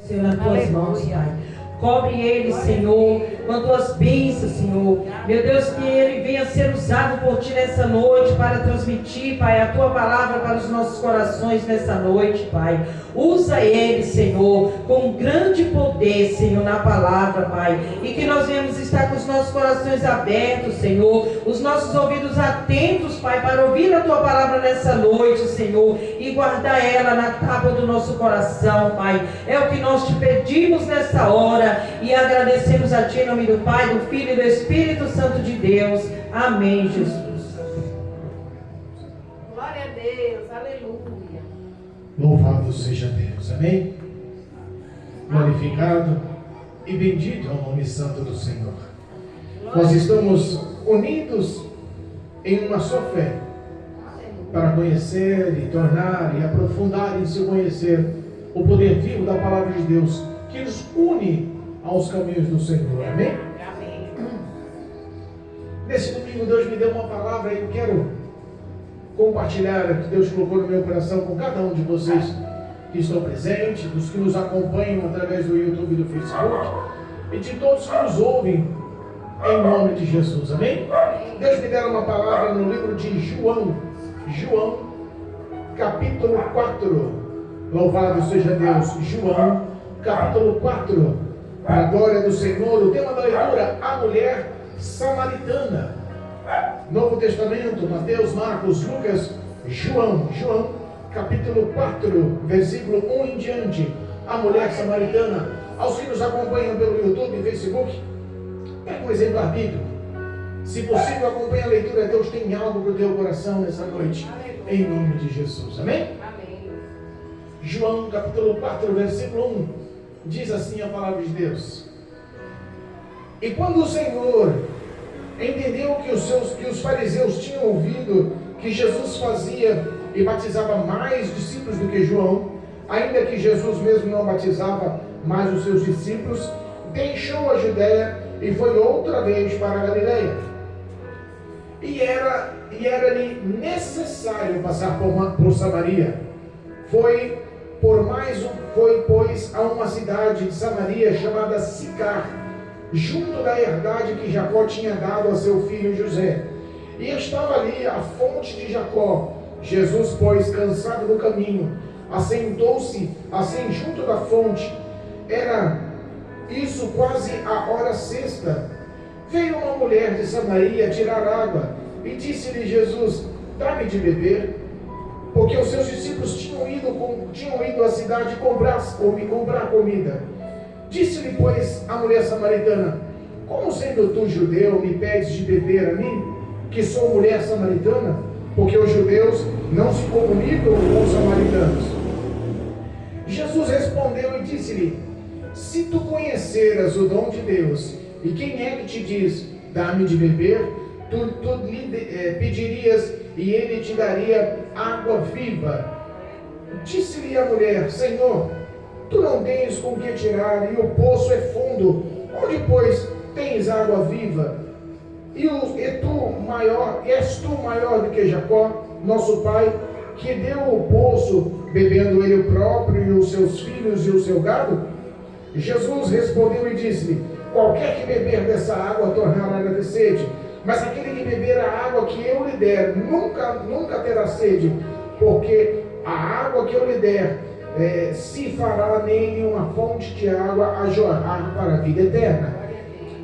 Senhor, nas tuas mãos, Pai. Cobre ele, Senhor, com as tuas bênçãos, Senhor. Meu Deus, que ele venha ser usado por Ti nessa noite para transmitir, Pai, a Tua palavra para os nossos corações nessa noite, Pai. Usa ele, Senhor, com grande poder, Senhor, na palavra, Pai. E que nós venhamos estar com os nossos corações abertos, Senhor, os nossos ouvidos atentos, Pai, para ouvir a Tua palavra nessa noite, Senhor, e guardar ela na tábua do nosso coração, Pai. É o que nós Te pedimos nessa hora e agradecemos a Ti em nome do Pai, do Filho e do Espírito Santo de Deus. Amém, Jesus. Glória a Deus, aleluia. Louvado seja Deus, amém? Glorificado e bendito é o nome santo do Senhor. Nós estamos unidos em uma só fé para conhecer e tornar e aprofundar em se conhecer o poder vivo da palavra de Deus que nos une aos caminhos do Senhor, amém? Amém. Nesse domingo Deus me deu uma palavra e eu quero compartilhar o que Deus colocou no meu coração com cada um de vocês que estão presentes, dos que nos acompanham através do YouTube e do Facebook e de todos que nos ouvem em nome de Jesus, amém? Deus me deu uma palavra no livro de João, capítulo 4, louvado seja Deus. João, capítulo 4, para a glória do Senhor. O tema da leitura, a mulher samaritana. Novo Testamento, Mateus, Marcos, Lucas, João, capítulo 4, versículo 1 em diante, a mulher samaritana. Aos que nos acompanham pelo YouTube e Facebook, pega um exemplar bíblico. Se possível, acompanhe a leitura. Deus tem algo para o teu coração nessa noite, em nome de Jesus, amém? Amém. João, capítulo 4, versículo 1, diz assim a palavra de Deus: E quando o Senhor entendeu que os fariseus tinham ouvido que Jesus fazia e batizava mais discípulos do que João, ainda que Jesus mesmo não batizava mais os seus discípulos, deixou a Judéia e foi outra vez para a Galileia. E era-lhe necessário passar por Samaria. Foi, pois, a uma cidade de Samaria chamada Sicar, junto da herdade que Jacó tinha dado a seu filho José. E estava ali a fonte de Jacó. Jesus, pois, cansado do caminho, assentou-se assim junto da fonte. Era isso quase a hora sexta. Veio uma mulher de Samaria tirar água, e disse-lhe Jesus: dá-me de beber, porque os seus discípulos tinham ido à cidade comprar comida. Disse-lhe, pois, a mulher samaritana: como sendo tu judeu, me pedes de beber a mim, que sou mulher samaritana? Porque os judeus não se comunicam com os samaritanos. Jesus respondeu e disse-lhe: se tu conheceras o dom de Deus, e quem é que te diz, dá-me de beber, tu lhe pedirias, e ele te daria água viva. Disse-lhe a mulher: Senhor, tu não tens com que tirar, e o poço é fundo. Onde, pois, tens água viva? És tu maior do que Jacó, nosso pai, que deu o poço, bebendo ele próprio, e os seus filhos e o seu gado? Jesus respondeu e disse-lhe: qualquer que beber dessa água tornará a ter sede, mas aquele que beber a água que eu lhe der nunca terá sede, porque a água que eu lhe der se fará nele uma fonte de água a jorrar para a vida eterna.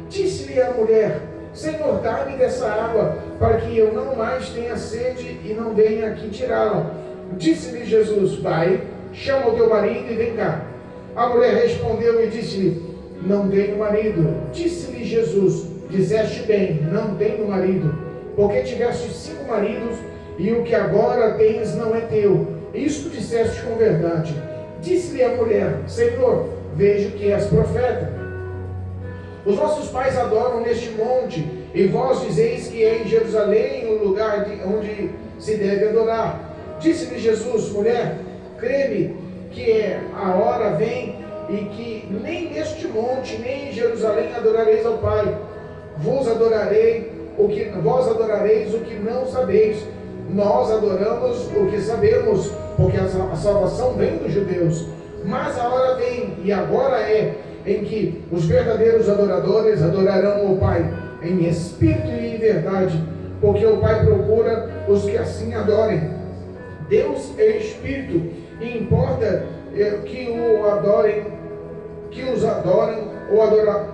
Disse-lhe a mulher: Senhor, dá-me dessa água, para que eu não mais tenha sede e não venha aqui tirá-la. Disse-lhe Jesus: vai, chama o teu marido e vem cá. A mulher respondeu e disse-lhe: não tenho marido. Disse-lhe Jesus: dizeste bem, não tenho marido, porque tiveste 5 maridos, e o que agora tens não é teu. Isto disseste com verdade. Disse-lhe a mulher: Senhor, vejo que és profeta. Os nossos pais adoram neste monte, e vós dizeis que é em Jerusalém o lugar onde se deve adorar. Disse-lhe Jesus: mulher, crê-me que a hora vem, e que nem neste monte, nem em Jerusalém adorareis ao Pai. Vós adorareis o que não sabeis. Nós adoramos o que sabemos, porque a salvação vem dos judeus. Mas a hora vem, e agora é, em que os verdadeiros adoradores adorarão o Pai em espírito e em verdade, porque o Pai procura os que assim adorem. Deus é espírito, e importa que o adorem, que os adorem ou adorar.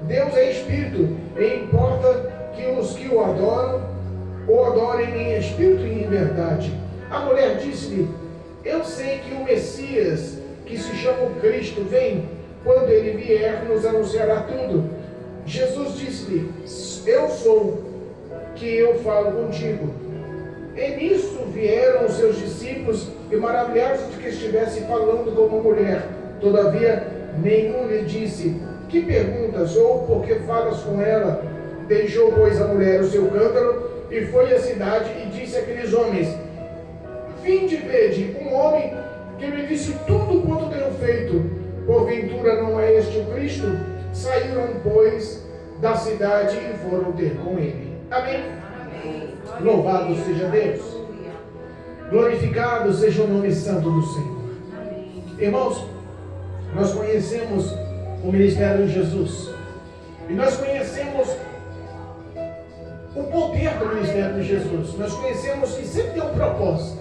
Deus é espírito, e importa que os que o adoram ou adorem em espírito e em verdade. A mulher disse-lhe: eu sei que o Messias, que se chama Cristo, vem. Quando ele vier, nos anunciará tudo. Jesus disse-lhe: eu sou que eu falo contigo. E nisso vieram os seus discípulos e maravilharam-se de que estivesse falando com uma mulher. Todavia nenhum lhe disse: que perguntas, ou por que falas com ela? Deixou, pois, a mulher o seu cântaro e foi à cidade e disse àqueles homens: vinde, vede, um homem que me disse tudo quanto tenho feito. Porventura não é este o Cristo? Saíram, pois, da cidade e foram ter com ele. Amém? Amém. Louvado seja Deus. Glorificado seja o nome santo do Senhor. Amém. Irmãos, nós conhecemos o ministério de Jesus. E nós conhecemos o poder do ministério de Jesus. Nós conhecemos que sempre tem um propósito.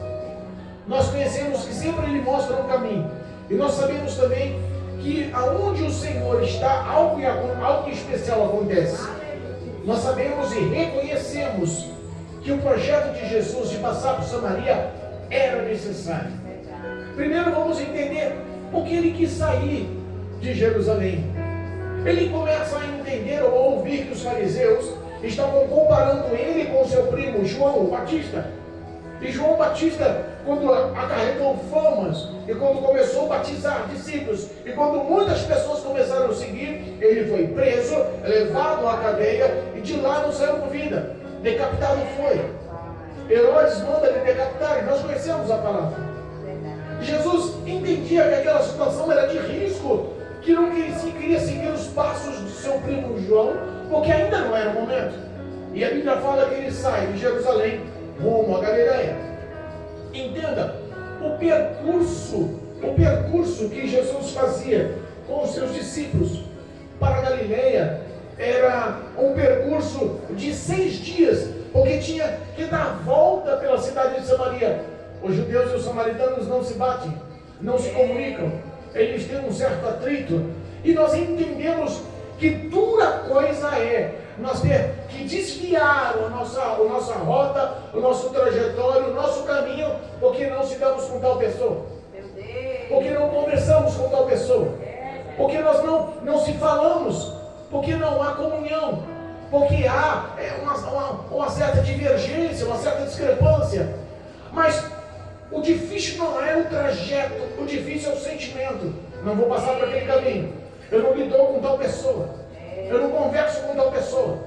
Nós conhecemos que sempre Ele mostra um caminho. E nós sabemos também que aonde o Senhor está, algo especial acontece. Nós sabemos e reconhecemos que o projeto de Jesus de passar por Samaria era necessário. Primeiro vamos entender por que Ele quis sair de Jerusalém. Ele começa a entender ou ouvir que os fariseus estavam comparando ele com seu primo João Batista. E João Batista, quando acarretou famas, e quando começou a batizar discípulos, e quando muitas pessoas começaram a seguir, ele foi preso, levado à cadeia, e de lá não saiu com vida. Decapitado foi. Herodes manda ele decapitar, e nós conhecemos a palavra. Jesus entendia que aquela situação era de risco, que não queria seguir os passos do seu primo João, porque ainda não era o momento. E a Bíblia fala que ele sai de Jerusalém rumo a Galileia. Entenda, o percurso que Jesus fazia com os seus discípulos para a Galileia era um percurso de 6 dias, porque tinha que dar a volta pela cidade de Samaria. Os judeus e os samaritanos não se batem, não se comunicam, eles têm um certo atrito, e nós entendemos que dura coisa é nós ter que desviar a nossa rota, o nosso trajetório, o nosso caminho, porque não se damos com tal pessoa, porque não conversamos com tal pessoa, porque nós não se falamos, porque não há comunhão, porque há uma certa divergência, uma certa discrepância. Mas o difícil não é o trajeto, o difícil é o sentimento. Não vou passar por aquele caminho, eu não lido com tal pessoa, eu não converso com tal pessoa,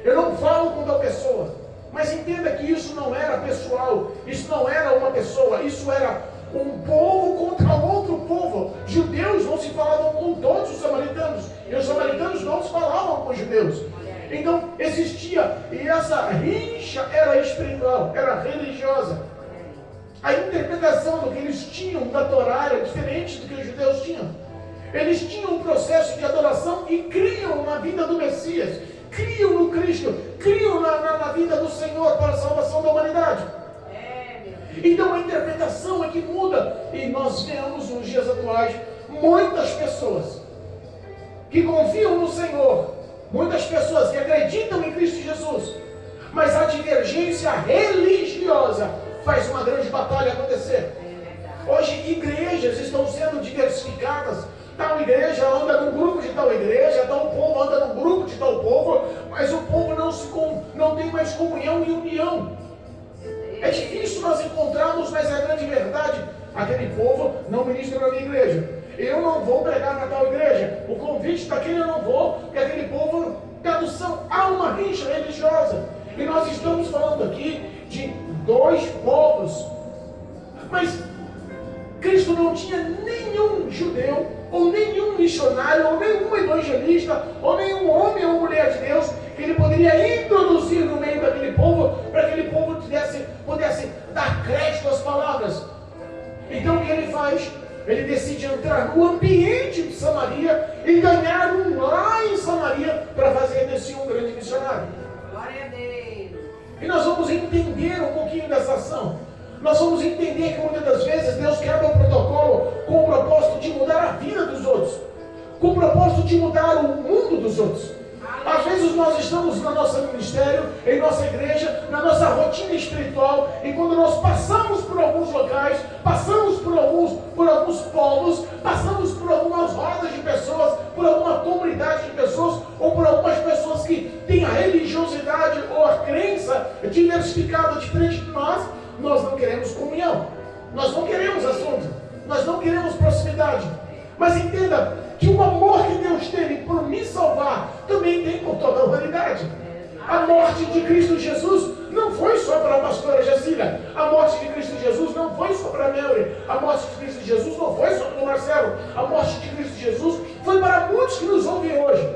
eu não falo com tal pessoa. Mas entenda que isso não era pessoal, isso não era uma pessoa, isso era um povo contra outro povo. Judeus não se falavam com todos os samaritanos, e os samaritanos não se falavam com os judeus. Então existia, e essa rixa era espiritual, era religiosa. A interpretação do que eles tinham da Torá era diferente do que os judeus tinham. Eles tinham um processo de adoração e criam na vida do Messias, criam no Cristo, criam na vida do Senhor para a salvação da humanidade. Então a interpretação é que muda, e nós vemos nos dias atuais muitas pessoas que confiam no Senhor, muitas pessoas que acreditam em Cristo Jesus, mas a divergência religiosa faz uma grande batalha acontecer. Hoje igrejas estão sendo diversificadas. Tal igreja anda num grupo de tal igreja, tal povo anda num grupo de tal povo, mas o povo não tem mais comunhão e união. É difícil nós encontrarmos, mas a grande verdade, aquele povo não ministra na minha igreja, eu não vou pregar na tal igreja, o convite daquele eu não vou, porque aquele povo, tradução, há uma rixa religiosa. E nós estamos falando aqui de 2 povos, mas Cristo não tinha nenhum judeu, ou nenhum missionário, ou nenhum evangelista, ou nenhum homem ou mulher de Deus que ele poderia introduzir no meio daquele povo, para que aquele povo pudesse dar crédito às palavras. Então o que ele faz? ele decide entrar no ambiente de Samaria e ganhar um lar em Samaria para fazer desse um grande missionário. Glória a Deus. E nós vamos entender um pouquinho dessa ação. Nós vamos entender que muitas das vezes Deus quebra o protocolo com o propósito de mudar a vida dos outros, com o propósito de mudar o mundo dos outros. Às vezes nós estamos no nosso ministério, em nossa igreja, na nossa rotina espiritual, e quando nós passamos por alguns locais, passamos por alguns polos, passamos por algumas rodas de pessoas, por alguma comunidade de pessoas, ou por algumas pessoas que têm a religiosidade ou a crença diversificada diferente de nós não queremos comunhão, nós não queremos assunto, nós não queremos proximidade. Mas entenda que o amor que Deus teve por me salvar também tem por toda a humanidade. A morte de Cristo Jesus não foi só para a pastora Jacília. A morte de Cristo Jesus não foi só para a Mary. A morte de Cristo Jesus não foi só para o Marcelo. A morte de Cristo Jesus foi para muitos que nos ouvem hoje.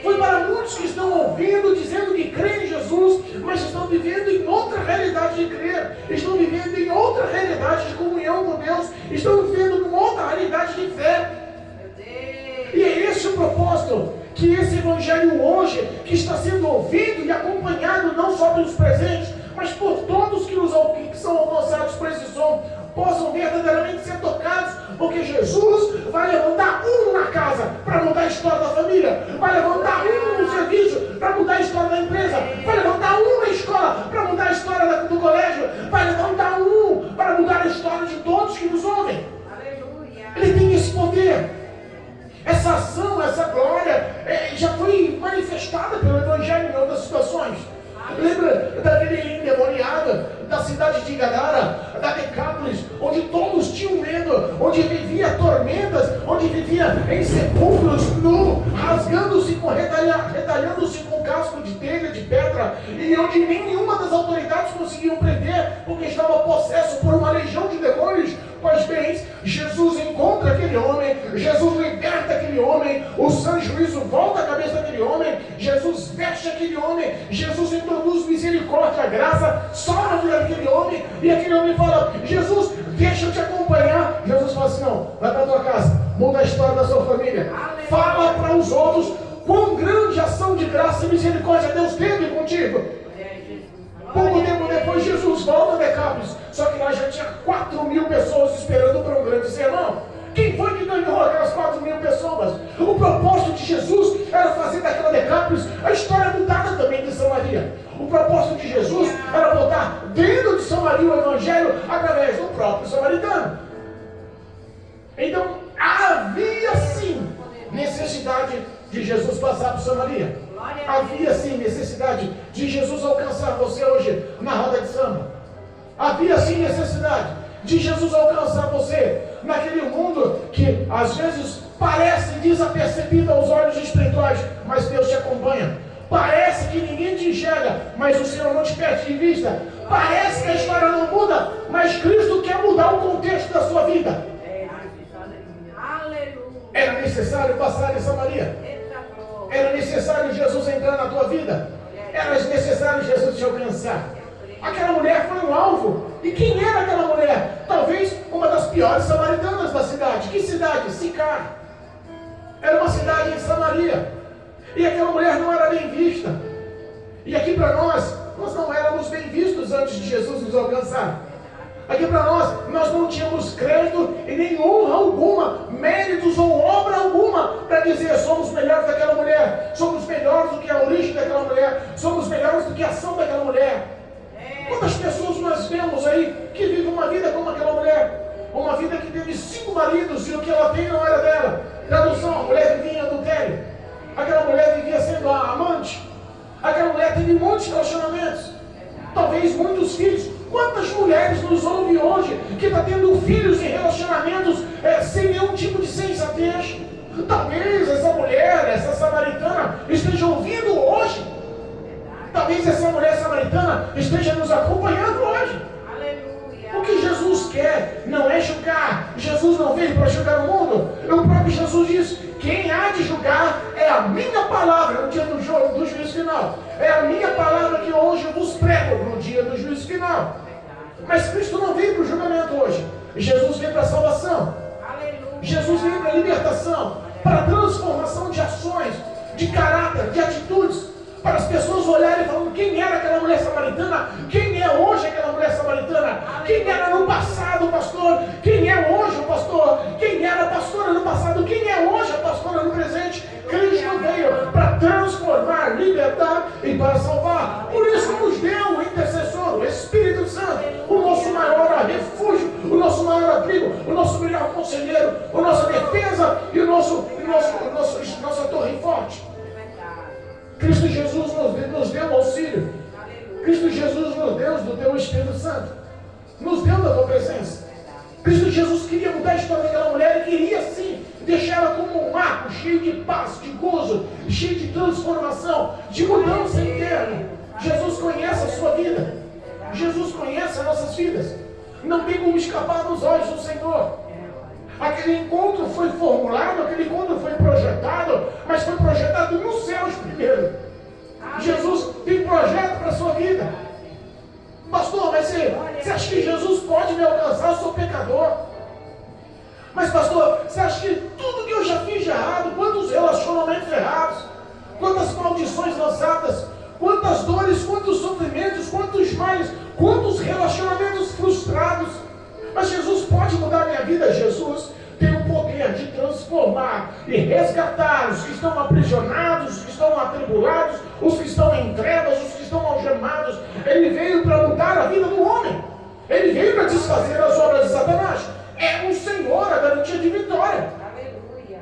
Foi para muitos que estão ouvindo, dizendo que creem em Jesus, mas estão vivendo em outra realidade de crer. Estão vivendo em outra realidade de comunhão com Deus. Estão vivendo em outra realidade de fé. E é esse o propósito, que esse evangelho hoje, que está sendo ouvido e acompanhado não só pelos presentes, mas por todos que são alcançados por esse som, possam verdadeiramente ser tocados, porque Jesus vai levantar um na casa para mudar a história da família, vai levantar um no serviço para mudar a história da empresa, vai levantar um na escola para mudar a história do colégio, vai levantar um para mudar a história de todos que nos ouvem. Aleluia. Ele tem esse poder. Essa ação, essa glória já foi manifestada pelo Evangelho em outras situações. Lembra daquele endemoniado da cidade de Gadara, da Decápolis, onde todos tinham medo, onde vivia tormentas, onde vivia em sepulcros, nu, rasgando-se, retalhando-se com casco de telha, de pedra, e onde nenhuma das autoridades conseguiam prender, porque estava possesso por uma legião de demônios. Pois bem, Jesus encontra aquele homem, Jesus liberta aquele homem, o sã juízo volta à cabeça daquele homem, Jesus veste aquele homem, Jesus introduz misericórdia, graça, salva a vida daquele homem, e aquele homem fala: Jesus, deixa eu te acompanhar. Jesus fala assim: não, vai para a tua casa, muda a história da sua família, fala para os outros quão grande ação de graça e misericórdia Deus teve contigo. Pouco tempo depois, Jesus volta a Decápolis, só que lá já tinha 4.000 pessoas esperando para um grande sermão. Quem foi que ganhou aquelas 4.000 pessoas? O propósito de Jesus era fazer daquela Decápolis a história mudada também de Samaria. O propósito de Jesus era botar dentro de Samaria o Evangelho através do próprio samaritano. Então, havia sim necessidade de Jesus passar por Samaria. Havia sim necessidade de Jesus alcançar você hoje na roda de samba. Havia sim necessidade de Jesus alcançar você naquele mundo que às vezes parece desapercebido aos olhos espirituais, mas Deus te acompanha. Parece que ninguém te enxerga, mas o Senhor não te perde de vista. Parece que a história não muda, mas Cristo quer mudar o contexto da sua vida. Era necessário passar em Samaria. Era necessário Jesus entrar na tua vida. Era necessário Jesus te alcançar. Aquela mulher foi um alvo. E quem era aquela mulher? Talvez uma das piores samaritanas da cidade. Que cidade? Sicar. Era uma cidade em Samaria. E aquela mulher não era bem vista. E aqui para nós não éramos bem vistos antes de Jesus nos alcançar. Aqui para nós não tínhamos crédito e nem honra alguma, méritos ou obra alguma para dizer: somos melhores daquela mulher, somos melhores do que a origem daquela mulher, somos melhores do que a ação daquela mulher. Quantas pessoas nós vemos aí que vivem uma vida como aquela mulher? Uma vida que teve 5 maridos e o que ela tem não era dela. Tradução: a mulher vivia em adultério. Aquela mulher vivia sendo a amante. Aquela mulher teve muitos relacionamentos, talvez muitos filhos. Quantas mulheres nos ouvem hoje que está tendo filhos em relacionamentos sem nenhum tipo de sensatez? Talvez essa mulher, essa samaritana, esteja ouvindo hoje. Talvez essa mulher samaritana esteja nos acompanhando hoje. Aleluia. O que Jesus quer não é julgar. Jesus não veio para julgar o mundo. O próprio Jesus diz: quem há de julgar é a minha palavra no dia do juízo final. É a minha palavra que hoje eu vos prego no dia do juízo final. Mas Cristo não veio para o julgamento hoje. Jesus veio para a salvação. Jesus veio para libertação, para transformação de ações, de caráter, de atitudes, para as pessoas olharem e falando quem era aquela mulher samaritana, quem é hoje aquela mulher samaritana, quem era no passado, pastor, quem é hoje o pastor, quem era a pastora no passado, quem é hoje a pastora no presente. Cristo veio para transformar, libertar e para salvar. Por isso nos deu o intercessor, o Espírito Santo, o nosso maior refúgio, o nosso maior abrigo, o nosso melhor conselheiro, a nossa defesa e nossa torre forte. Cristo Jesus nos deu auxílio. Cristo Jesus nos deu do teu Espírito Santo. Nos deu da tua presença. Cristo Jesus queria mudar a história daquela mulher e queria sim deixar ela como um marco, cheio de paz, de gozo, cheio de transformação, de mudança interna. Jesus conhece a sua vida. Jesus conhece as nossas vidas. Não tem como escapar dos olhos do Senhor. Aquele encontro foi formulado, aquele encontro foi projetado, mas foi projetado nos céus primeiro. Jesus tem projeto para a sua vida. Pastor, mas você acha que Jesus pode me alcançar? Eu sou pecador. Mas pastor, você acha que tudo que eu já fiz de errado, quantos relacionamentos errados, quantas maldições lançadas, quantas dores, quantos sofrimentos, quantos males, quantos relacionamentos frustrados, mas Jesus pode mudar a minha vida? Jesus tem o poder de transformar e resgatar os que estão aprisionados, os que estão atribulados, os que estão em trevas, os que estão algemados. Ele veio para mudar a vida do homem. Ele veio para desfazer as obras de Satanás. É o Senhor a garantia de vitória. Aleluia.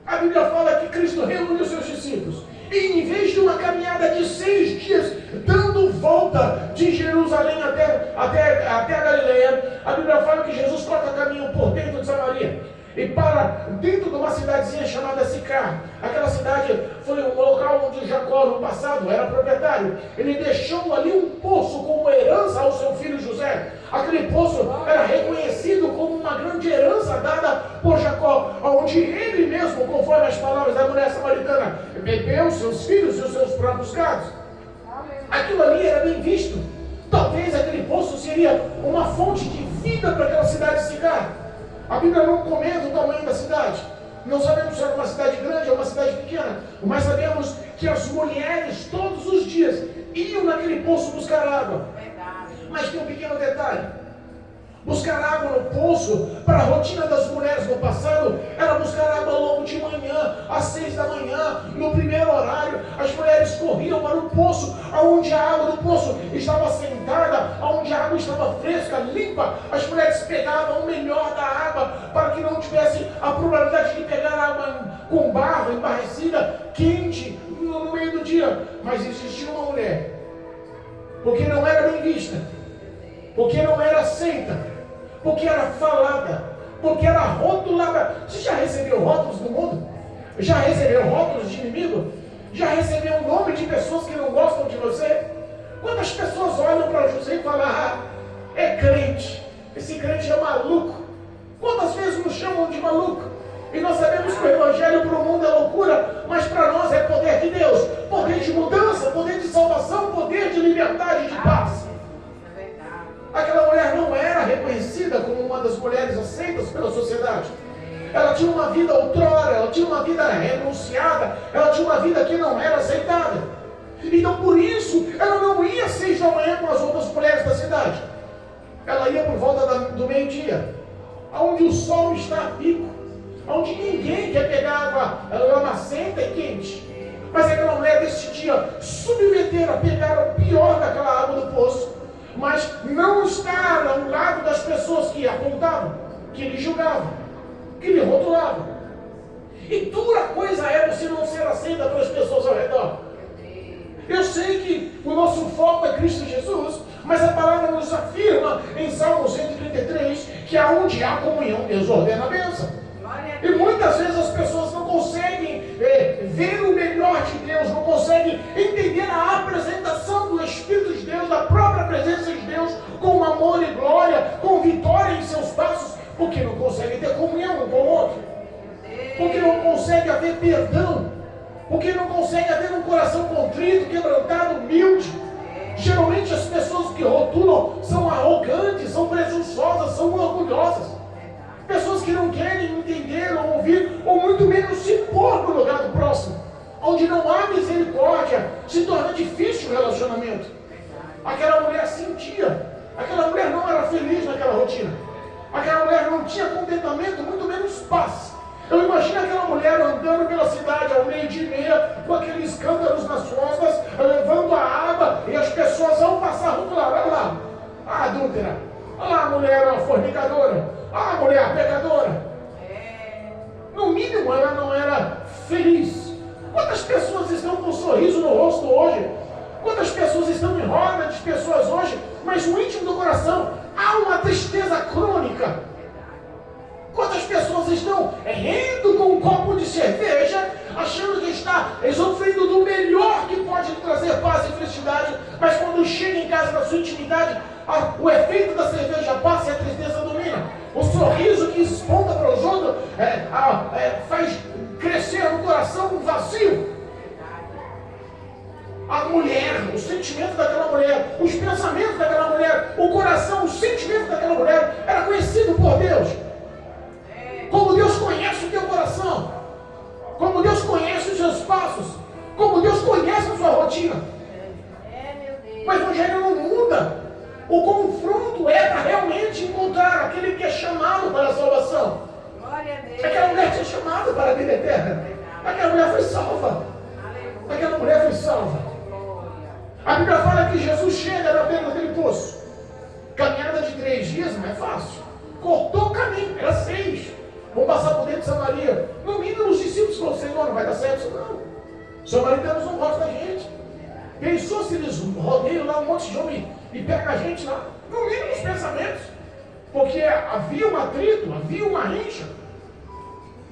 A Bíblia fala que Cristo reuniu seus discípulos. E em vez de uma caminhada de 6 dias, dando volta de Jerusalém até a Galileia, a Bíblia fala que Jesus corta caminho por dentro de Samaria e para dentro de uma cidadezinha chamada Sicar. Aquela cidade foi um local onde Jacó no passado era proprietário. Ele deixou ali um poço como herança ao seu filho José. Aquele poço era reconhecido como uma grande herança dada por Jacó, onde ele mesmo, conforme as palavras da mulher samaritana, bebeu seus filhos e os seus próprios gados. Aquilo ali era bem visto. Talvez aquele poço seria uma fonte de vida para aquela cidade de Sicar. A Bíblia não comenta o tamanho da cidade. Não sabemos se era uma cidade grande ou uma cidade pequena, mas sabemos que as mulheres todos os dias iam naquele poço buscar água. Mas tem um pequeno detalhe: buscar água no poço, para a rotina das mulheres no passado, era buscar água logo de manhã, às 6 da manhã, no primeiro horário. As mulheres corriam para o poço, onde a água do poço estava sentada, onde a água estava fresca, limpa. As mulheres pegavam o melhor da água, para que não tivesse a probabilidade de pegar água com barro, embarrecida, quente, no meio do dia. Mas existia uma mulher, porque não era bem vista, porque não era aceita, porque era falada, porque era rotulada. Você já recebeu rótulos do mundo? Já recebeu rótulos de inimigo? Já recebeu o nome de pessoas que não gostam de você? Quantas pessoas olham para José e falam: ah, é crente, esse crente é maluco? Quantas vezes nos chamam de maluco? E nós sabemos que o evangelho para o mundo é loucura, mas para nós é poder de Deus, poder de mudança, poder de salvação, poder de liberdade e de paz. Aquela mulher não era reconhecida como uma das mulheres aceitas pela sociedade. Ela tinha uma vida outrora, ela tinha uma vida renunciada, ela tinha uma vida que não era aceitada. Então por isso, ela não ia às 6 da manhã com as outras mulheres da cidade. Ela ia por volta do meio-dia, onde o sol está a pico, onde ninguém quer pegar água lamacenta e quente. Mas aquela mulher decidia submeter a pegar o pior daquela água do poço, mas não estar ao lado das pessoas que apontavam, que lhe julgavam, que lhe rotulavam. E dura coisa é você não ser aceita pelas pessoas ao redor. Eu sei que o nosso foco é Cristo Jesus, mas a palavra nos afirma em Salmo 133 que aonde há comunhão, Deus ordena a bênção. E muitas vezes as pessoas não conseguem ver o melhor de Deus, não conseguem entender a apresentação do Espírito de Deus, da própria presença de Deus, com amor e glória, com vitória em seus passos, porque não conseguem ter comunhão um com o outro, porque não consegue haver perdão, porque não consegue haver um coração contrito, quebrantado, humilde. Geralmente as pessoas que rotulam são arrogantes, são presunçosas, são orgulhosas. Pessoas que não querem entender ou ouvir, ou muito menos se pôr no lugar do próximo. Onde não há misericórdia, se torna difícil o relacionamento. Aquela mulher sentia, aquela mulher não era feliz naquela rotina. Aquela mulher não tinha contentamento, muito menos paz. Eu imagino aquela mulher andando pela cidade ao 12:30, com aqueles cântaros nas costas, levando a água, e as pessoas ao passar vão falar: olha lá, a adúltera, olha lá a mulher a fornicadora, olha a mulher a pecadora. No mínimo ela não era feliz. Quantas pessoas estão com um sorriso no rosto hoje? Quantas pessoas estão em roda de pessoas hoje, mas no íntimo do coração há uma tristeza crônica? Quantas pessoas estão rindo com um copo de cerveja, achando que está sofrendo do melhor que pode lhe trazer paz e felicidade, mas quando chega em casa na sua intimidade, o efeito da cerveja passa e a tristeza domina. O sorriso que esponta para os outros faz crescer no coração um vazio. A mulher, o sentimento daquela mulher, os pensamentos daquela mulher, o coração, o sentimento daquela mulher era conhecido por Deus. Como Deus conhece o teu coração, como Deus conhece os seus passos, como Deus conhece a sua rotina. O Evangelho não muda. O confronto é para realmente encontrar aquele que é chamado para a salvação. Aquela mulher tinha chamado para a vida eterna. Aquela mulher foi salva. Aquela mulher foi salva. A Bíblia fala que Jesus chega na beira daquele poço. Caminhada de 3 dias não é fácil. Cortou o caminho, era 6. Vão passar por dentro de Samaria. No mínimo os discípulos falaram: Senhor, não vai dar certo isso não. Os samaritanos não gostam da gente. Pensou se eles rodeiam lá um monte de homem e pegam a gente lá? No mínimo os pensamentos. Porque havia um atrito, havia uma rixa.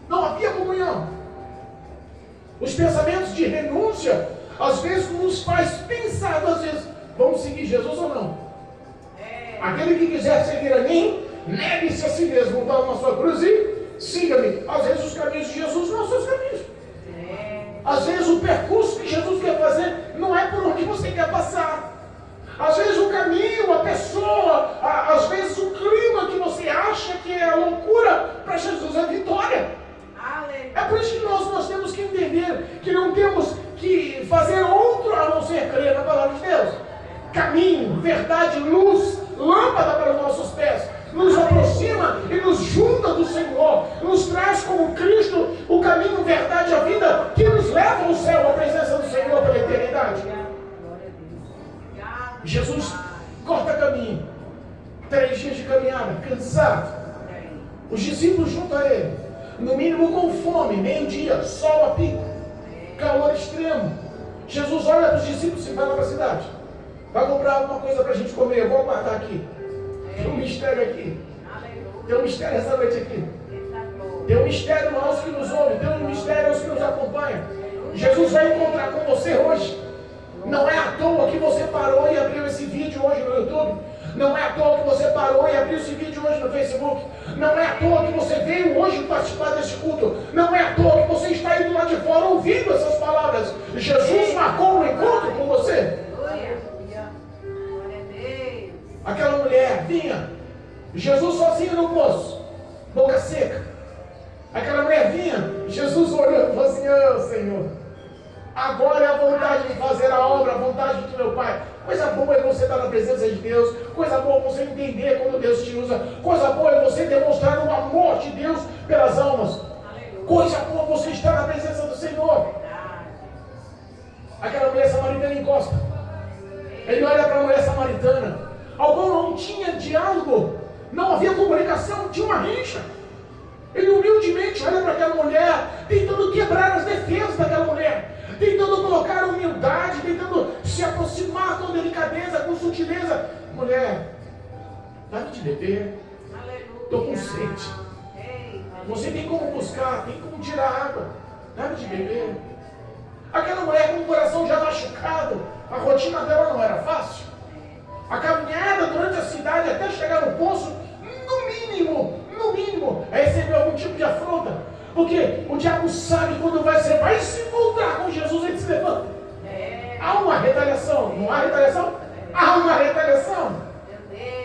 Não havia comunhão. Os pensamentos de renúncia, às vezes, nos faz pensar, às vezes, vamos seguir Jesus ou não? Aquele que quiser seguir a mim, negue-se a si mesmo, dá uma sua cruz e siga-me. Às vezes os caminhos de Jesus não são os caminhos. Às vezes o percurso que Jesus quer fazer não é por onde você quer passar. Às vezes o caminho, a pessoa, às vezes o clima que você acha que é loucura, para Jesus é vitória. É por isso que nós temos que entender que não temos que fazer outro a não ser crer na palavra de Deus. Caminho, verdade, luz, lâmpada para os nossos pés, nos aproxima e nos junta do Senhor, nos traz como Cristo o caminho, verdade e a vida que nos leva ao céu, à presença do Senhor pela eternidade. Jesus corta caminho, 3 dias de caminhada, cansado. Os discípulos juntam a ele, no mínimo com fome, 12:00, sol a pico, calor extremo. Jesus olha para os discípulos e vai lá para a cidade. Vai comprar alguma coisa para a gente comer, eu vou aguardar aqui. Tem um mistério aqui. Tem um mistério essa noite aqui. Tem um mistério aos que nos ouvem, tem um mistério aos que nos acompanham. Jesus vai encontrar com você hoje. Não é à toa que você parou e abriu esse vídeo hoje no YouTube. Não é à toa que você parou e abriu esse vídeo hoje no Facebook. Não é à toa que você veio hoje participar desse culto. Não é à toa que você está indo lá de fora ouvindo essas palavras. Jesus marcou um encontro com você. Aquela mulher vinha, Jesus sozinho no poço, boca seca. Aquela mulher vinha, Jesus olhando e falou assim: oh, Senhor, agora é a vontade de fazer a obra, a vontade do meu Pai. Coisa boa é você estar na presença de Deus. Coisa boa é você entender quando Deus te usa. Coisa boa é você demonstrar o amor de Deus pelas almas. Coisa boa é você estar na presença do Senhor. Aquela mulher samaritana encosta. Ele olha para a mulher samaritana. Alguém não tinha diálogo, não havia comunicação, tinha uma rixa. Ele humildemente olha para aquela mulher, tentando quebrar as defesas daquela mulher, tentando colocar humildade, tentando se aproximar com delicadeza, com sutileza. Mulher, dá-me de beber, estou com sede. Você tem como buscar, tem como tirar água, dá-me de beber. Aquela mulher com o coração já machucado, a rotina dela não era fácil. A caminhada durante a cidade até chegar no poço, no mínimo, é receber algum tipo de afronta. Porque o diabo sabe quando você vai se encontrar com Jesus, ele se levanta. Há uma retaliação, não há retaliação? Há uma retaliação.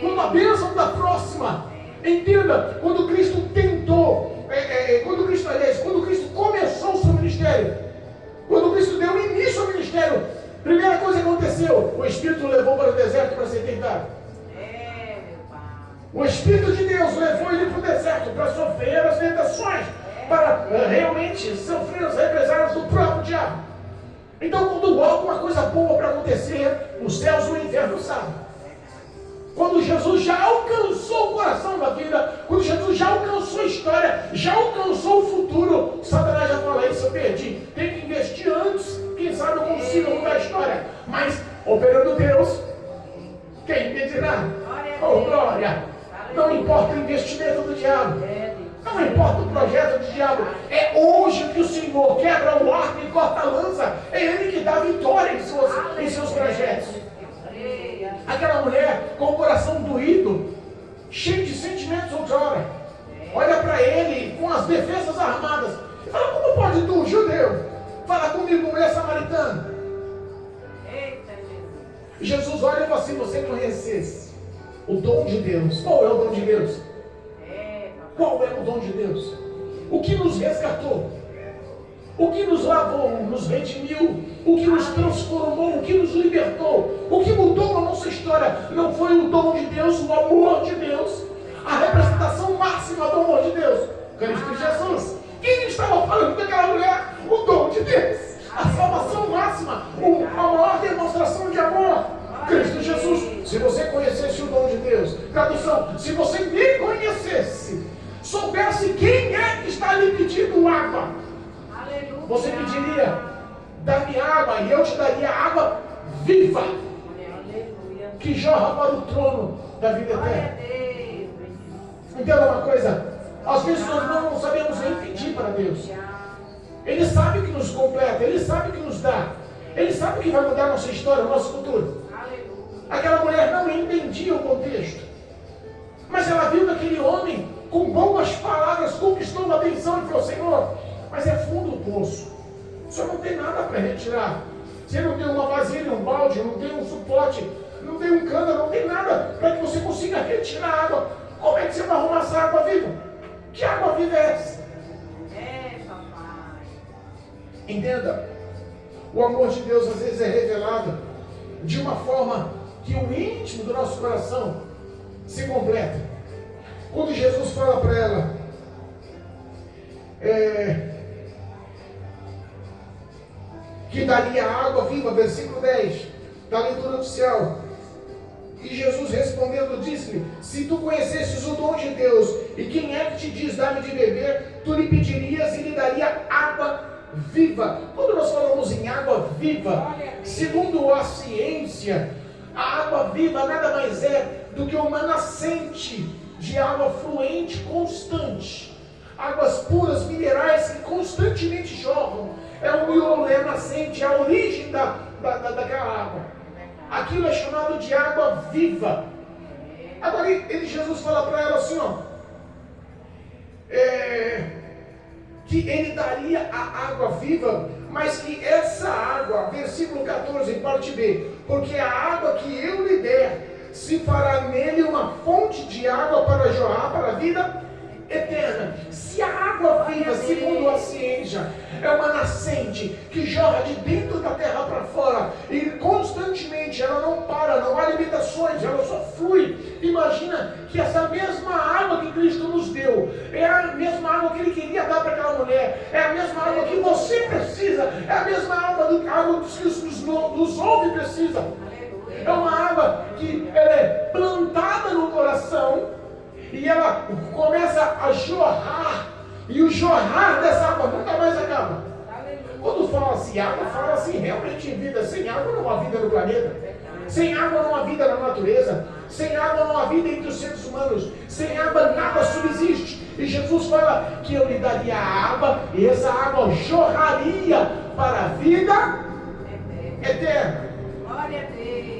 Quando a bênção da próxima Entenda, quando Cristo tentou, quando Cristo começou o seu ministério, quando Cristo deu início ao ministério, primeira coisa que aconteceu, o Espírito o levou para o deserto para ser tentado. Meu pai. O Espírito de Deus levou ele para o deserto para sofrer as tentações, para realmente sofrer as represálias do próprio diabo. Então, quando alguma coisa boa para acontecer, os céus e o inferno sabem. Quando Jesus já alcançou o coração da vida, quando Jesus já alcançou a história, já alcançou o futuro, Satanás já fala: isso eu perdi, tem que investir antes, quem sabe eu consigo mudar a história. Mas, operando Deus, quem impedirá? Oh, glória! Não importa o investimento do diabo, não importa o projeto do diabo, é hoje que o Senhor quebra o arco e corta a lança, é Ele que dá vitória em seus projetos. Aquela mulher com o coração doído, cheio de sentimentos outrora, olha para ele com as defesas armadas e fala: como pode tu, judeu, falar comigo, mulher samaritana? Jesus olha e fala assim: você conhecesse o dom de Deus. Qual é o dom de Deus? Qual é o dom de Deus? O que nos resgatou? O que nos lavou, nos redimiu, o que nos transformou, o que nos libertou, o que mudou a nossa história, não foi o dom de Deus, o amor de Deus, a representação máxima do amor de Deus, Cristo Jesus. Quem estava falando daquela mulher? O dom de Deus, a salvação máxima, a maior demonstração de amor, Cristo Jesus. Se você conhecesse o dom de Deus, tradução, se você me conhecesse, soubesse quem é que está lhe pedindo água, você pediria: dá-me água, e eu te daria água viva, que jorra para o trono da vida eterna. Entenda uma coisa, às vezes nós não sabemos nem pedir para Deus. Ele sabe o que nos completa, Ele sabe o que nos dá, Ele sabe o que vai mudar a nossa história, o nosso futuro. Aquela mulher não entendia o contexto, mas ela viu que aquele homem, com boas palavras, conquistou a atenção e falou: Senhor, mas é fundo o poço, o senhor não tem nada para retirar, você não tem uma vasilha, um balde, não tem um suporte, não tem um cano, não tem nada para que você consiga retirar água. Como é que você vai arrumar essa água viva? Que água viva é essa? Papai. Entenda, o amor de Deus às vezes é revelado de uma forma que o íntimo do nosso coração se completa. Quando Jesus fala para ela, que daria água viva, versículo 10 da leitura oficial, e Jesus respondendo disse-lhe: se tu conhecesses o dom de Deus, e quem é que te diz dá-me de beber, tu lhe pedirias e lhe daria água viva. Quando nós falamos em água viva, segundo a ciência, a água viva nada mais é do que uma nascente de água fluente constante, águas puras, minerais que constantemente jorram. É o miolo, é a nascente, é a origem daquela água. Aquilo é chamado de água viva. Agora Jesus fala para ela assim, que ele daria a água viva, mas que essa água, versículo 14, parte B, porque a água que eu lhe der, se fará nele uma fonte de água para jorrar para a vida eterna. Se a água viva, segundo a ciência, é uma nascente que jorra de dentro da terra para fora e constantemente ela não para, não há limitações, ela só flui. Imagina que essa mesma água que Cristo nos deu é a mesma água que Ele queria dar para aquela mulher, é a mesma água que você precisa, é a mesma água que os ouve precisa. É uma água que ela é plantada no coração e ela começa a jorrar, e o jorrar dessa água nunca mais acaba. Quando fala assim água, fala assim realmente em vida. Sem água não há vida no planeta, sem água não há vida na natureza, sem água não há vida entre os seres humanos, sem água nada subsiste. E Jesus fala que eu lhe daria a água, e essa água jorraria para a vida eterna.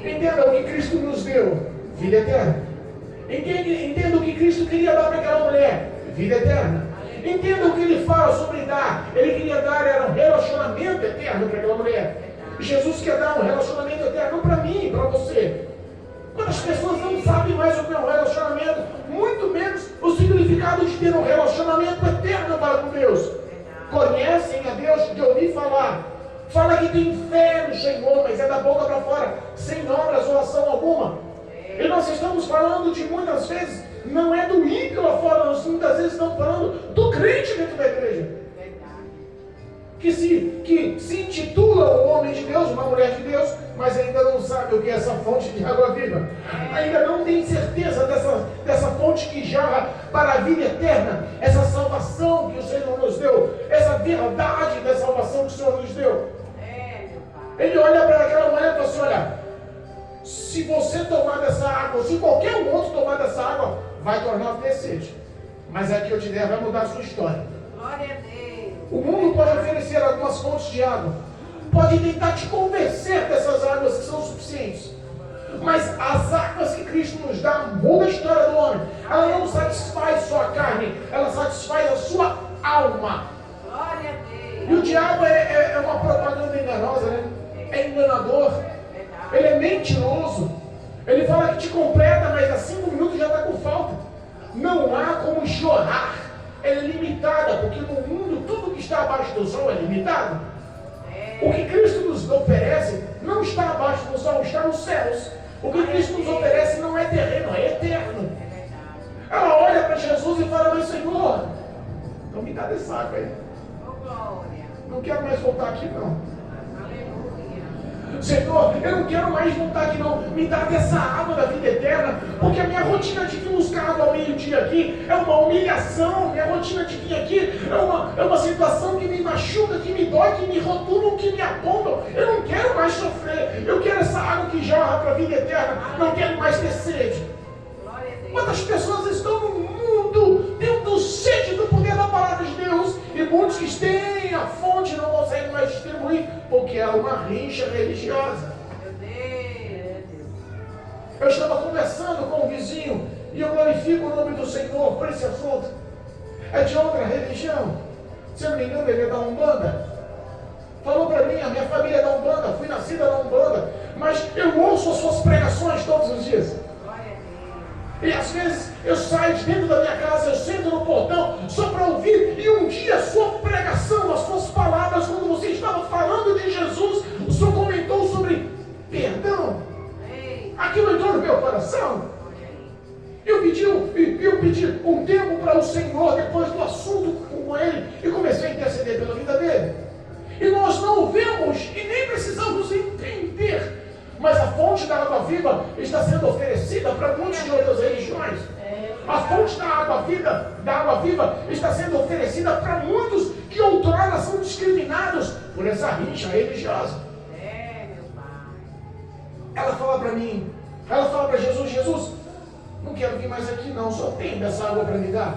Entenda o que Cristo nos deu, vida eterna. Entenda o que Cristo queria dar para aquela mulher, vida eterna. Entenda o que Ele fala sobre dar. Ele queria dar era um relacionamento eterno para aquela mulher. Jesus quer dar um relacionamento eterno para mim e para você. Quando as pessoas não sabem mais o que é um relacionamento, muito menos significado de ter um relacionamento eterno para com Deus. Conhecem a Deus de ouvir falar. Fala que tem fé no Senhor, mas é da boca para fora, sem obras ou ação alguma. E nós estamos falando de muitas vezes, não é do ímpio lá fora, nós muitas vezes estamos falando do crente dentro da igreja. Que se intitula um homem de Deus, uma mulher de Deus, mas ainda não sabe o que é essa fonte de água viva. Ainda não tem certeza dessa fonte que jorra para a vida eterna. Essa salvação que o Senhor nos deu. Essa verdade da salvação que o Senhor nos deu. Ele olha para aquela mulher e fala assim, olha, se você tomar dessa água, se qualquer um outro tomar dessa água, vai tornar ter sede. Mas aqui eu te der, vai mudar a sua história. Glória a Deus. O mundo pode oferecer algumas fontes de água, pode tentar te convencer dessas águas que são suficientes, mas as águas que Cristo nos dá mudam a história do homem. Ela não satisfaz só a carne, ela satisfaz a sua alma. Glória a Deus. E o diabo é uma propaganda enganosa, né? É enganador, ele é mentiroso, ele fala que te completa, mas a 5 minutos já está com falta. Não há como chorar. Ela é limitada, porque no mundo tudo que está abaixo do sol é limitado. O que Cristo nos oferece não está abaixo do sol, está nos céus. O que Cristo nos oferece não é terreno, é eterno. Ela olha para Jesus e fala, mas Senhor, então me dá dessa água aí. Não quero mais voltar aqui não. Senhor, eu não quero mais voltar aqui não, me dá dessa água da vida eterna, porque a minha rotina de vir buscar água ao meio-dia aqui é uma humilhação, minha rotina de vir aqui é uma situação que me machuca, que me dói, que me rotulam, que me apontam. Eu não quero mais sofrer, eu quero essa água que jorra para a vida eterna, não quero mais ter sede. Quantas pessoas estão no mundo tendo sede do poder da palavra de Deus, e muitos que têm a fonte não conseguem mais distribuir, porque é uma rixa religiosa. Eu estava conversando com um vizinho, e eu glorifico o nome do Senhor por esse assunto. É de outra religião, se eu não me engano ele é da Umbanda. Falou para mim, a minha família é da Umbanda, fui nascida na Umbanda, mas eu ouço as suas pregações todos os dias. E às vezes eu saio de dentro da minha casa, eu sento no portão só para ouvir, e um dia a sua pregação, as suas palavras, quando você estava falando de Jesus, o Senhor comentou sobre perdão. Aquilo entrou no meu coração. Eu pedi um tempo para o Senhor depois do assunto com ele e comecei a interceder pela vida dele. E nós não vemos e nem precisamos entender. Mas a fonte da água viva está sendo oferecida para muitos de outras religiões. A fonte da água viva está sendo oferecida para muitos que outrora são discriminados por essa rixa religiosa. Ela fala para mim, ela fala para Jesus, não quero vir mais aqui não, só tem dessa água para me dar.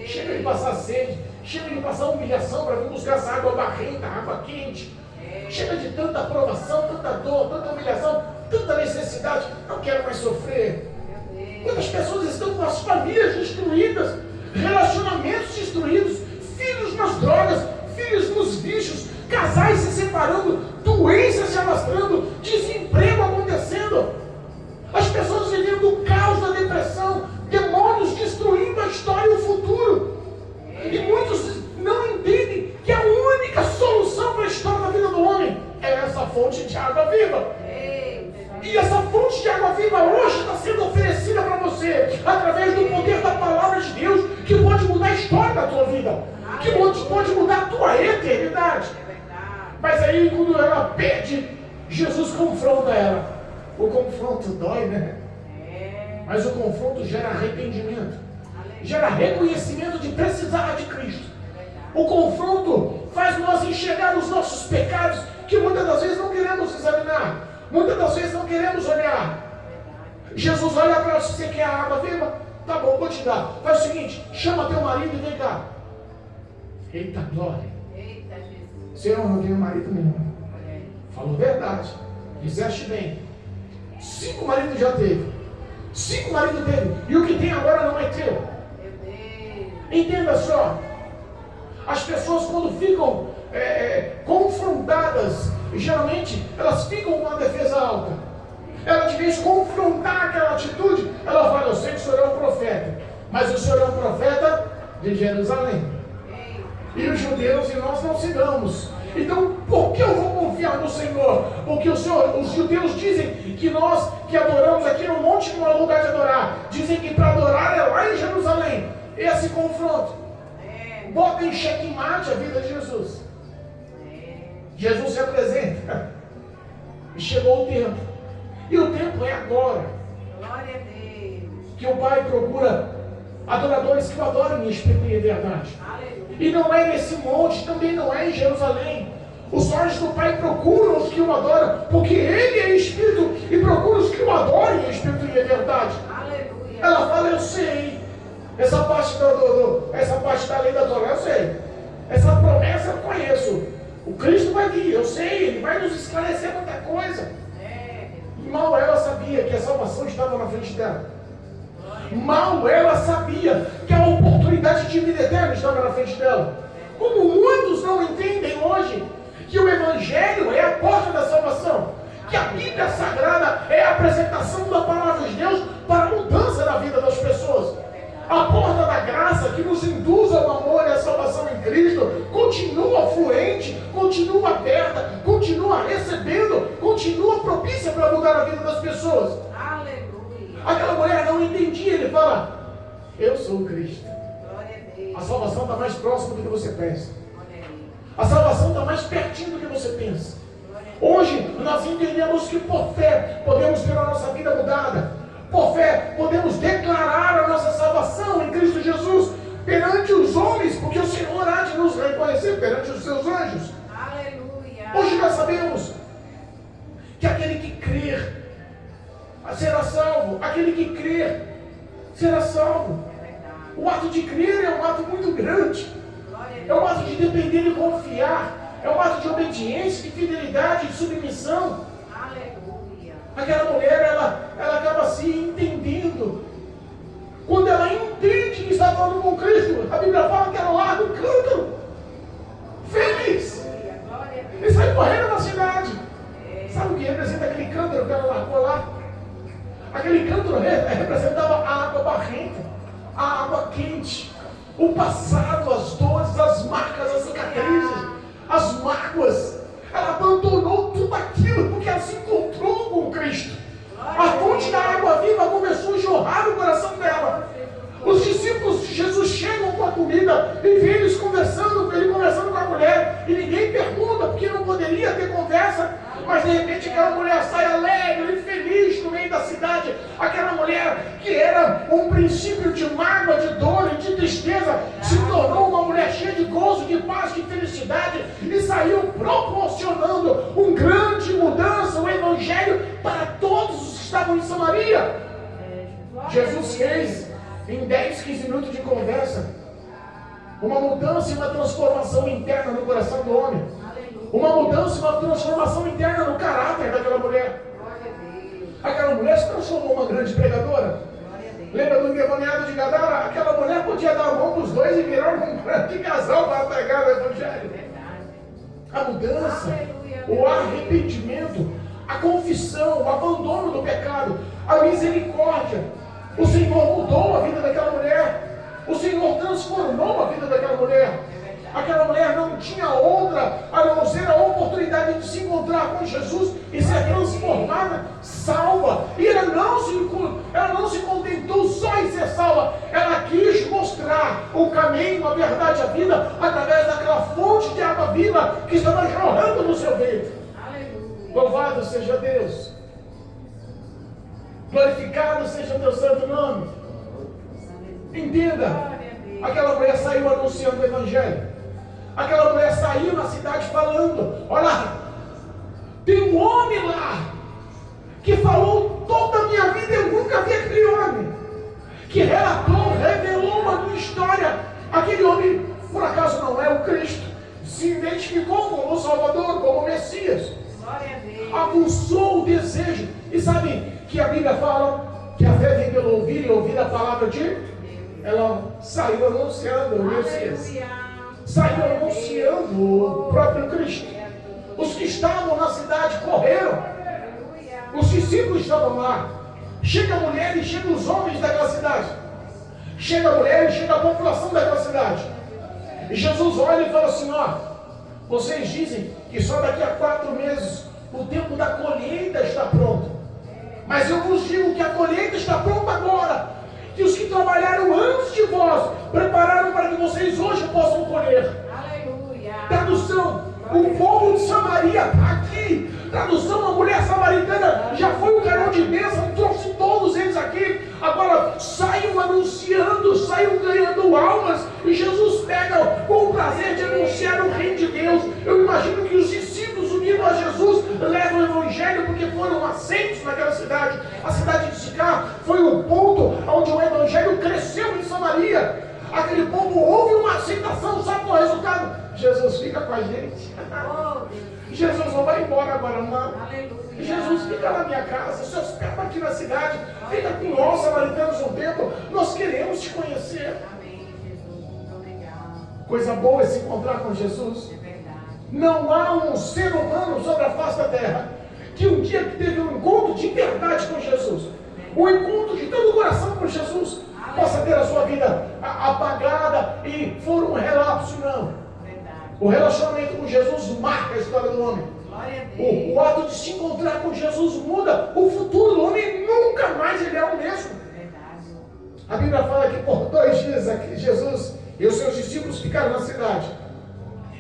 Chega de passar sede, chega de passar humilhação para vir buscar essa água barrenta, água quente. Chega de tanta provação, tanta dor, tanta humilhação, tanta necessidade. Não quero mais sofrer. Quantas pessoas estão com as famílias destruídas, relacionamentos destruídos, filhos nas drogas, filhos nos vícios, casais se separando, doenças se alastrando, desemprego acontecendo. As pessoas vivendo o caos da depressão, demônios destruindo a história e o futuro. E muitos não entendem que a única solução para a história da vida do homem é essa fonte de água viva. E essa fonte de água viva hoje está sendo oferecida para você através do poder da palavra de Deus, que pode mudar a história da tua vida, que pode mudar a tua eternidade. Mas aí quando ela pede, Jesus confronta ela. O confronto dói, né? Mas o confronto gera arrependimento, gera reconhecimento de precisar de Cristo. O confronto faz nós enxergar os nossos pecados, que muitas das vezes não queremos examinar, muitas das vezes não queremos olhar. Jesus olha para nós, você quer a água viva? Tá bom, vou te dar. Faz o seguinte, chama teu marido e vem cá. Eita glória. Eita Jesus. Senhor, não tenho marido nenhum. Falou verdade, disseste bem. 5 maridos já teve, 5 maridos teve, e o que tem agora não é teu. Entenda só. As pessoas quando ficam confrontadas, geralmente elas ficam com a defesa alta. Ela de vez confrontar aquela atitude, ela fala, eu sei que o senhor é um profeta, Mas o Senhor é um profeta de Jerusalém. E os judeus e nós não sigamos. Então, por que eu vou confiar no Senhor? Porque os judeus dizem que nós que adoramos aqui no monte não é lugar de adorar. Dizem que para adorar é lá em Jerusalém. Esse confronto bota em xeque-mate a vida de Jesus. Jesus se apresenta. E chegou o tempo. E o tempo é agora. Glória a Deus. Que o Pai procura adoradores que o adoram em espírito e em verdade. Aleluia. E não é nesse monte, também não é em Jerusalém. Os olhos do Pai procuram os que o adoram, porque Ele é espírito e procura os que o adoram em espírito e em verdade. Aleluia. Ela fala, eu sei. Essa parte da lei da Torá, eu sei. Essa promessa eu conheço. O Cristo vai vir, eu sei, Ele vai nos esclarecer muita coisa. Mal ela sabia que a salvação estava na frente dela. Mal ela sabia que a oportunidade de vida eterna estava na frente dela. Como muitos não entendem hoje que o Evangelho é a porta da salvação, que a Bíblia Sagrada é a apresentação da palavra de Deus para a mudança da vida das pessoas. A porta da graça que nos induz ao amor e à salvação em Cristo continua fluente, continua aberta, continua recebendo, continua propícia para mudar a vida das pessoas. Aleluia. Aquela mulher não entendia, ele fala, eu sou o Cristo. Glória a Deus. A salvação está mais próxima do que você pensa. Glória a Deus. A salvação está mais pertinho do que você pensa. Hoje nós entendemos que por fé podemos ter a nossa vida mudada. Por fé podemos declarar a nossa salvação em Cristo Jesus perante os homens, porque o Senhor há de nos reconhecer perante os seus anjos. Aleluia. Hoje nós sabemos que aquele que crer será salvo. Aquele que crer será salvo. É verdade. O ato de crer é um ato muito grande. Glória a Deus. É um ato de depender e confiar. É um ato de obediência, de fidelidade, de submissão. Aleluia. Aquela mulher, ela acaba se entendendo. Quando ela entende que está falando com Cristo, a Bíblia fala que ela larga o cântaro. Feliz. Aleluia. Glória a E Deus. sai correndo na cidade. É. Sabe o que representa aquele cântaro que ela largou lá? Aquele cântaro representava a água barrenta, a água quente, o passado, as dores, as marcas, as cicatrizes, as mágoas. Ela abandonou tudo aquilo porque ela se encontrou com Cristo. A fonte da água viva começou a jorrar no coração dela. Os discípulos de Jesus chegam com a comida e vê ele conversando com a mulher. E ninguém pergunta porque não poderia ter conversa. Mas de repente aquela mulher sai alegre e feliz no meio da cidade. Aquela mulher que era um princípio de mágoa, de dor e de tristeza, se tornou uma mulher cheia de gozo, de paz, de felicidade e saiu proporcionando uma grande mudança, o Evangelho para todos os que estavam em Samaria. Jesus fez em 10, 15 minutos de conversa uma mudança e uma transformação interna no coração do homem. Uma mudança e uma transformação interna no caráter daquela mulher. Glória a Deus. Aquela mulher se transformou uma grande pregadora. Glória a Deus. Lembra do endemoniado de Gadara? Aquela mulher podia dar a mão para os dois e virar um grande casal para pregar o Evangelho. Verdade. A mudança, Aleluia. o arrependimento, a confissão, o abandono do pecado, a misericórdia. O Senhor mudou a vida daquela mulher. O Senhor transformou a vida daquela mulher. Aquela mulher não tinha outra a não ser a oportunidade de se encontrar com Jesus e ser transformada, salva. E ela não se contentou só em ser salva. Ela quis mostrar o caminho, a verdade, a vida através daquela fonte de água viva que estava jorrando no seu ventre. Aleluia. Louvado seja Deus. Glorificado seja teu santo nome. Entenda. Glória a Deus. Aquela mulher saiu anunciando o Evangelho. Aquela mulher saiu na cidade falando, olha, tem um homem lá, que falou toda a minha vida, eu nunca vi aquele homem, que revelou uma minha história. Aquele homem, por acaso não é o Cristo, se identificou como o Salvador, como o Messias, Glória a Deus. aguçou o desejo. E sabe que a Bíblia fala que a fé vem pelo ouvir e ouvir a palavra de... Ela saiu anunciando o Messias. Aleluia. Saiu anunciando o próprio Cristo. Os que estavam na cidade correram. Aleluia. Os discípulos estavam lá. Chega a mulher e chega os homens daquela cidade. Chega a mulher e chega a população daquela cidade. E Jesus olha e fala assim, ó, vocês dizem que só daqui a 4 meses o tempo da colheita está pronto. Mas eu vos digo que a colheita está pronta agora. Que os que trabalharam antes de vós prepararam para que vocês hoje possam colher. Aleluia. Tradução, o povo de Samaria está aqui. Tradução, a mulher samaritana já foi o canal de bênção, trouxe todos eles aqui. Agora saiam anunciando, saiam ganhando almas. E Jesus pega com o prazer de anunciar o reino de Deus. Eu imagino que os discípulos unidos a Jesus levam o evangelho porque foram aceitos naquela cidade. A cidade de Sicar foi o ponto onde o evangelho cresceu em Samaria. Aquele povo houve uma aceitação, sabe qual é o resultado? Jesus fica com a gente. Oh, Deus. Jesus não vai embora agora, não. Aleluia. Jesus fica na minha casa, se hospeda aqui na cidade, fica com nós, samaritanos, um tempo. Nós queremos te conhecer. Amém, Jesus. Muito obrigado. Coisa boa é se encontrar com Jesus. É verdade. Não há um ser humano sobre a face da terra que um dia que teve um encontro de verdade com Jesus, um encontro de todo o coração com Jesus, possa ter a sua vida apagada e for um relapso, não. Verdade. O relacionamento com Jesus marca a história do homem. Glória a Deus. O ato de se encontrar com Jesus muda o futuro do homem e nunca mais ele é o mesmo. Verdade. A Bíblia fala que por 2 dias aqui, Jesus e os seus discípulos ficaram na cidade.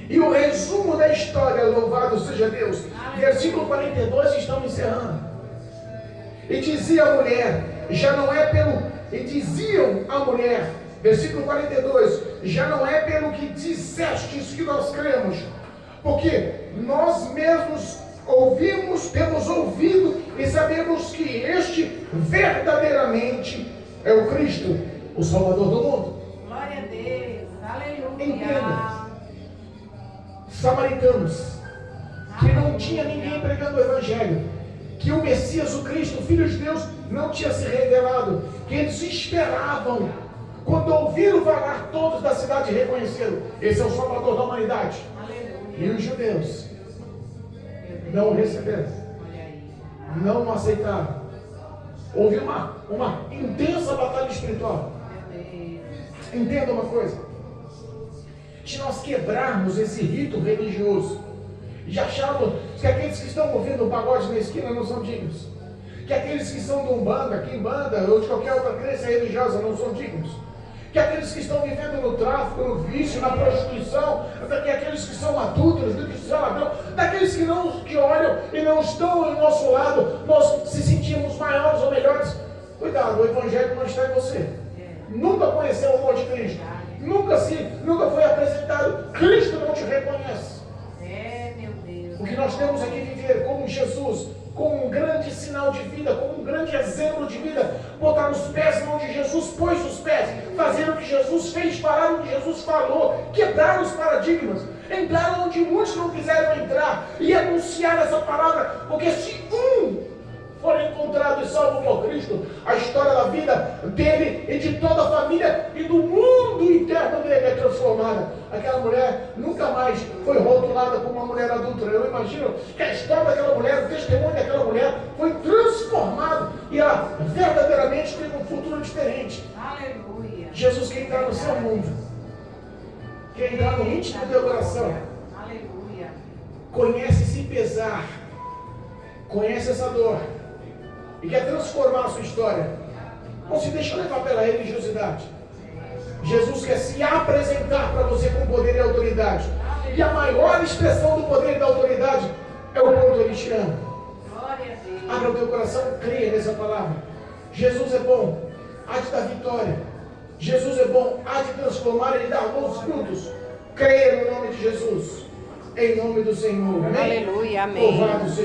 E o resumo da história, louvado seja Deus, versículo 42, estamos encerrando. E dizia a mulher, já não é pelo... E diziam a mulher, versículo 42, já não é pelo que dissestes que nós cremos, porque nós mesmos ouvimos, temos ouvido e sabemos que este verdadeiramente é o Cristo, o Salvador do mundo. Glória a Deus. Aleluia. Entenda. Samaritanos, que não tinha ninguém pregando o Evangelho, que o Messias, o Cristo, o Filho de Deus, não tinha se revelado, que eles esperavam, quando ouviram falar, todos da cidade reconheceram, esse é o Salvador da humanidade. Aleluia. E os judeus Meu Deus. não o receberam, Olha aí. não o aceitaram. Houve uma intensa batalha espiritual. Meu Deus. Entenda uma coisa, se nós quebrarmos esse rito religioso e acharmos que aqueles que estão ouvindo o pagode na esquina não são dignos, que aqueles que são de Umbanda, Quimbanda ou de qualquer outra crença religiosa não são dignos, que aqueles que estão vivendo no tráfico, no vício, na prostituição, que aqueles que são adúlteros, que são ladrão, daqueles que olham e não estão ao nosso lado, nós se sentimos maiores ou melhores. Cuidado, o Evangelho não está em você. Nunca conheceu o amor de Cristo, nunca foi apresentado, Cristo não te reconhece. É, meu Deus. O que nós temos aqui viver como Jesus, como um grande sinal de vida, como um grande exemplo de vida, botar os pés onde Jesus pôs os pés, fazer o que Jesus fez, falar o que Jesus falou, quebrar os paradigmas, entrar onde muitos não quiseram entrar e anunciar essa palavra, porque se um for encontrado e salvo por Cristo, a história da vida dele e de toda a família e do mundo interno dele é transformada. Aquela mulher nunca mais foi rotulada como uma mulher adulta. Eu imagino que a história daquela mulher, o testemunho daquela mulher foi transformado e ela verdadeiramente teve um futuro diferente. Aleluia. Jesus quer entrar no seu mundo, quer entrar no íntimo do teu coração, Aleluia. conhece esse pesar, conhece essa dor e quer transformar a sua história. Não se deixa levar pela religiosidade. Jesus quer se apresentar para você com poder e autoridade. E a maior expressão do poder e da autoridade é o quanto Ele te ama. Glória a Deus. Abra o teu coração, creia nessa palavra. Jesus é bom, há de dar vitória. Jesus é bom, há de transformar e dar bons frutos. Creia no nome de Jesus. Em nome do Senhor. Amém? Aleluia, amém. Louvado seja